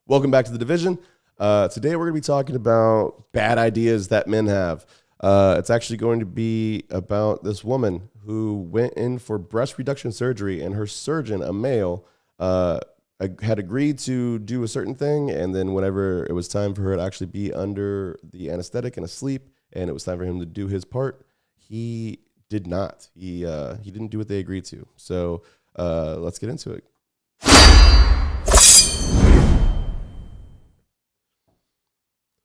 Welcome back to The Division. Today we're going to be talking about bad ideas that men have. It's actually going to be about this woman who went in for breast reduction surgery, and her surgeon, a male, had agreed to do a certain thing, and then whenever it was time for her to actually be under the anesthetic and asleep, and it was time for him to do his part, he did not. He didn't do what they agreed to. So let's get into it.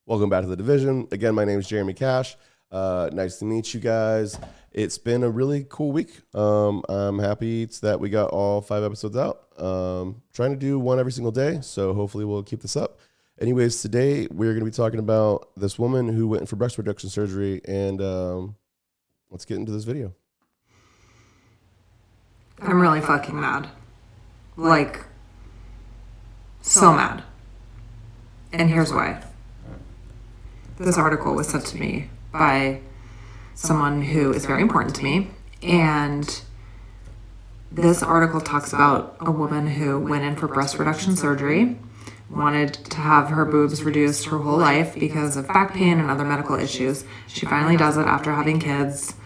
Welcome back to The Division. Again, my name is Jeremy Cash. Nice to meet you guys. It's been a really cool week. I'm happy that we got all 5 episodes out. Trying to do one every single day, so hopefully we'll keep this up. Anyways, today we're going to be talking about this woman who went in for breast reduction surgery, and let's get into this video. I'm really fucking mad. Like, so mad. And here's why. This article was sent to me by someone who is very important to me. And this article talks about a woman who went in for breast reduction surgery, wanted to have her boobs reduced her whole life because of back pain and other medical issues. She finally does it after having kids.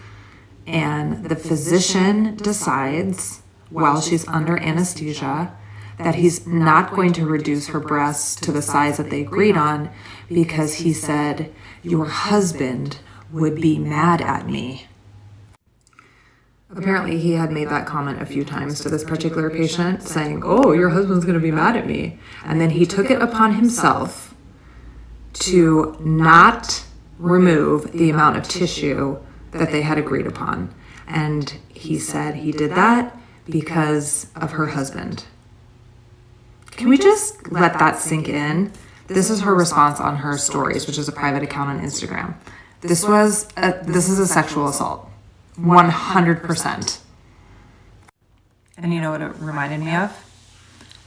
And the physician decides, while she's under anesthesia, that he's not going to reduce her breasts to the size that they agreed on because he said, "Your husband would be mad at me." Apparently, he had made that comment a few times to this particular patient, saying, "Oh, your husband's going to be mad at me." And then he took it upon himself to not remove the amount of tissue that they had agreed upon. And he said he did that because of her husband. Can we just let that sink in? This is her response on her stories, which is a private account on Instagram. This is a sexual assault. 100%. And you know what it reminded me of?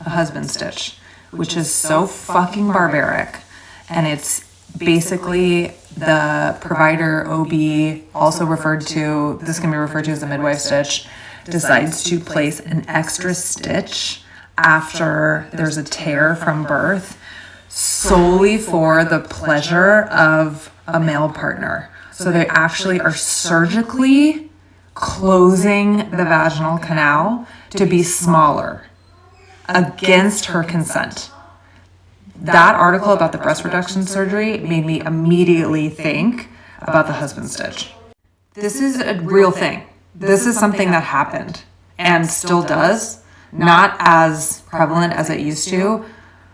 A husband stitch, which is so fucking barbaric. And it's basically the provider, OB, also referred to, this can be referred to as a midwife stitch, decides to place an extra stitch after there's a tear from birth solely for the pleasure of a male partner. So they actually are surgically closing the vaginal canal to be smaller against her consent. That article about the breast reduction surgery made me immediately think about the husband stitch. This is a real thing. This is something that happened and still does. Not as prevalent as it used to,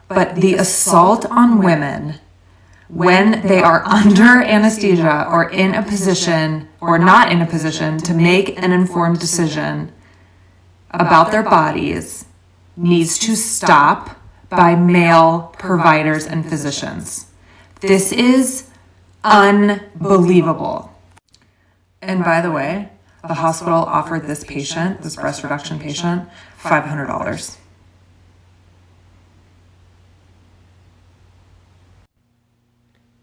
but the assault on women when they are under anesthesia or in a position or not in a position to make an informed decision about their bodies needs to stop by male providers and physicians. This is unbelievable. And by the way, the hospital offered this patient, this breast reduction patient, $500.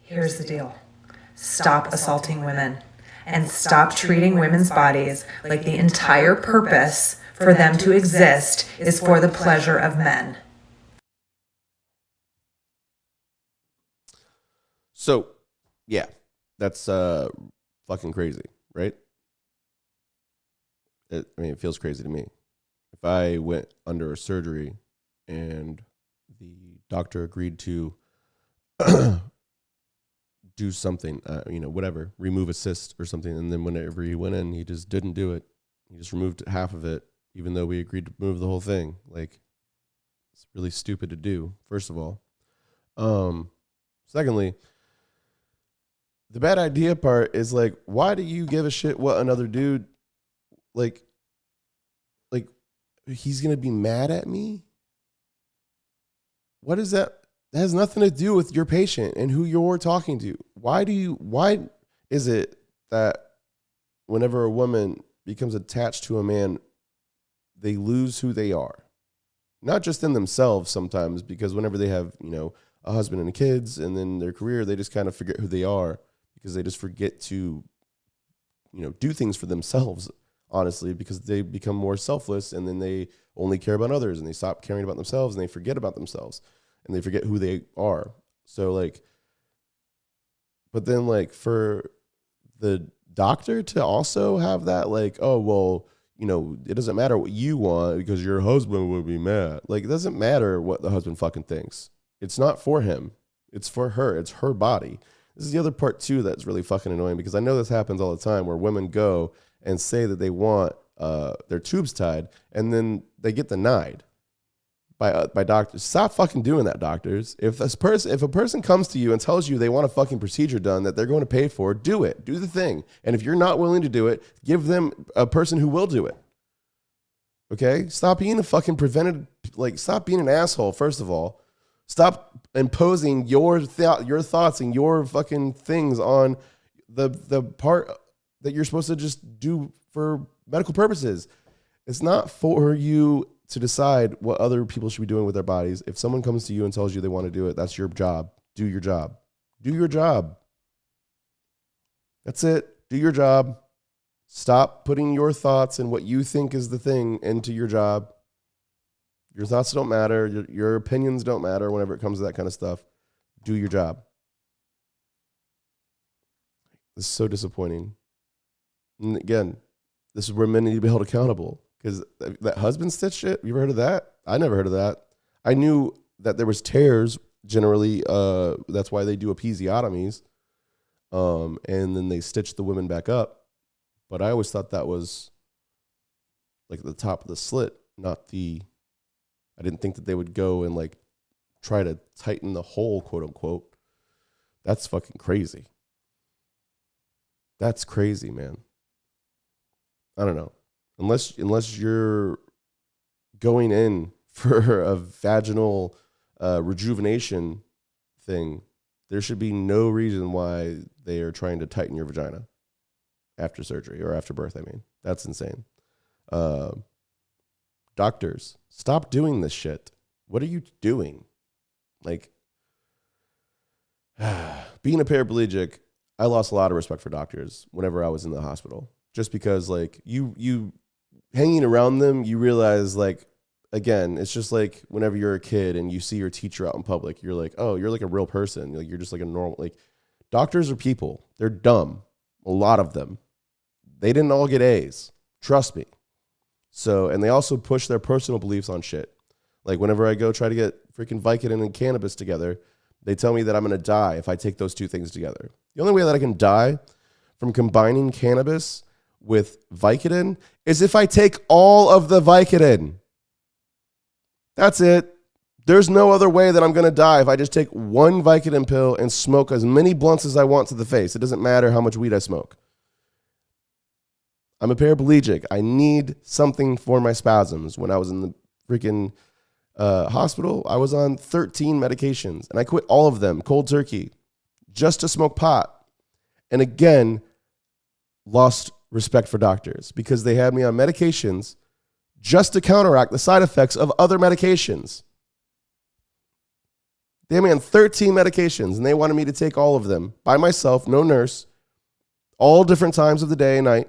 Here's the deal. Stop assaulting women and stop treating women's bodies like the entire purpose for them to exist is for the pleasure of men. So, yeah, that's fucking crazy, right? It feels crazy to me. If I went under a surgery and the doctor agreed to do something, whatever, remove a cyst or something, and then whenever he went in, he just didn't do it. He just removed half of it, even though we agreed to move the whole thing. Like, it's really stupid to do, first of all. Secondly, the bad idea part is, like, why do you give a shit what another dude, like he's going to be mad at me? What is that? That has nothing to do with your patient and who you're talking to. Why is it that whenever a woman becomes attached to a man, they lose who they are? Not just in themselves sometimes, because whenever they have, a husband and kids and then their career, they just kind of forget who they are because they just forget to, do things for themselves, honestly, because they become more selfless and then they only care about others and they stop caring about themselves and they forget about themselves. and they forget who they are. So like, but then like for the doctor to also have that like, oh, well, you know, it doesn't matter what you want because your husband would be mad. Like, it doesn't matter what the husband fucking thinks. It's not for him. It's for her. It's her body. This is the other part too that's really fucking annoying, because I know this happens all the time where women go and say that they want their tubes tied, and then they get denied by doctors. Stop fucking doing that, doctors. If a person comes to you and tells you they want a fucking procedure done that they're going to pay for, do it. Do the thing. And if you're not willing to do it, give them a person who will do it. Okay? Stop being a fucking stop being an asshole, first of all. Stop imposing your thoughts and your fucking things on the part that you're supposed to just do for medical purposes. It's not for you to decide what other people should be doing with their bodies. If someone comes to you and tells you they want to do it, that's your job. Do your job. Do your job. That's it. Do your job. Stop putting your thoughts and what you think is the thing into your job. Your thoughts don't matter. Your opinions don't matter whenever it comes to that kind of stuff. Do your job. This is so disappointing. And again, this is where men need to be held accountable. Because that husband stitch shit, you ever heard of that? I never heard of that. I knew that there was tears generally. That's why they do episiotomies. And then they stitch the women back up. But I always thought that was like at the top of the slit, not the... I didn't think that they would go and like try to tighten the hole, quote unquote. That's fucking crazy. That's crazy, man. I don't know. Unless you're going in for a vaginal rejuvenation thing, there should be no reason why they are trying to tighten your vagina after surgery or after birth. I mean, that's insane. Doctors, stop doing this shit. What are you doing? Like, being a paraplegic, I lost a lot of respect for doctors whenever I was in the hospital. Just because, like, you hanging around them, you realize, like, again, it's just like whenever you're a kid and you see your teacher out in public, you're like, oh, you're like a real person. Like, you're just like a normal, like, doctors are people. They're dumb. A lot of them. They didn't all get A's. Trust me. So, and they also push their personal beliefs on shit. Like, whenever I go try to get freaking Vicodin and cannabis together, they tell me that I'm going to die if I take those two things together. The only way that I can die from combining cannabis with Vicodin is if I take all of the Vicodin. That's it. There's no other way that I'm going to die if I just take one Vicodin pill and smoke as many blunts as I want to the face. It doesn't matter how much weed I smoke. I'm a paraplegic. I need something for my spasms. When I was in the freaking hospital, I was on 13 medications, and I quit all of them cold turkey just to smoke pot. And again, lost respect for doctors because they had me on medications just to counteract the side effects of other medications. They had me on 13 medications, and they wanted me to take all of them by myself, no nurse, all different times of the day and night.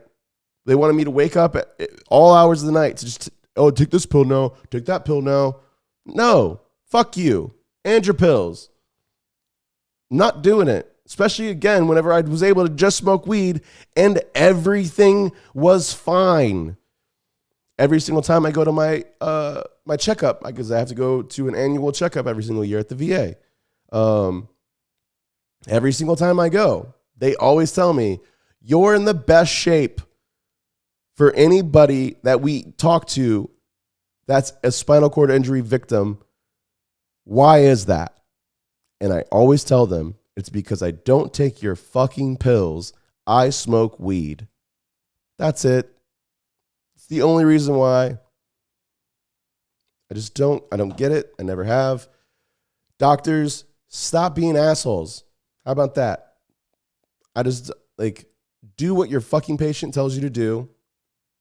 They wanted me to wake up at all hours of the night to just, take this pill now, take that pill now. No, fuck you and your pills. Not doing it. Especially, again, whenever I was able to just smoke weed and everything was fine. Every single time I go to my my checkup, because I have to go to an annual checkup every single year at the VA. Every single time I go, they always tell me, you're in the best shape for anybody that we talk to that's a spinal cord injury victim. Why is that? And I always tell them, it's because I don't take your fucking pills. I smoke weed. That's it. It's the only reason why. I don't get it. I never have. Doctors, stop being assholes. How about that? I just, do what your fucking patient tells you to do.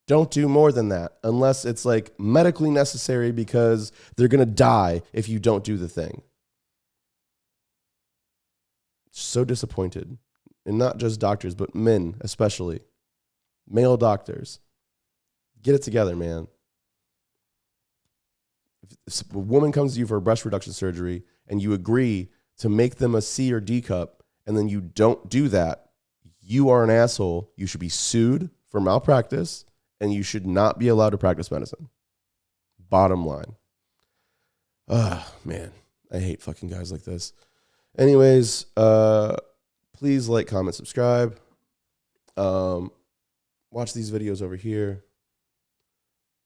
Don't do more than that unless it's medically necessary because they're going to die if you don't do the thing. So disappointed. And not just doctors, but men especially. Male doctors. Get it together, man. If a woman comes to you for a breast reduction surgery and you agree to make them a C or D cup, and then you don't do that, you are an asshole. You should be sued for malpractice, and you should not be allowed to practice medicine. Bottom line. Man, I hate fucking guys like this. Anyways, please like, comment, subscribe. Watch these videos over here.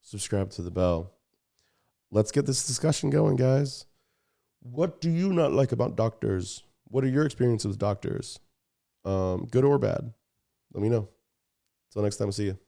Subscribe to the bell. Let's get this discussion going, guys. What do you not like about doctors? What are your experiences with doctors? Good or bad? Let me know. Until next time, I'll see you.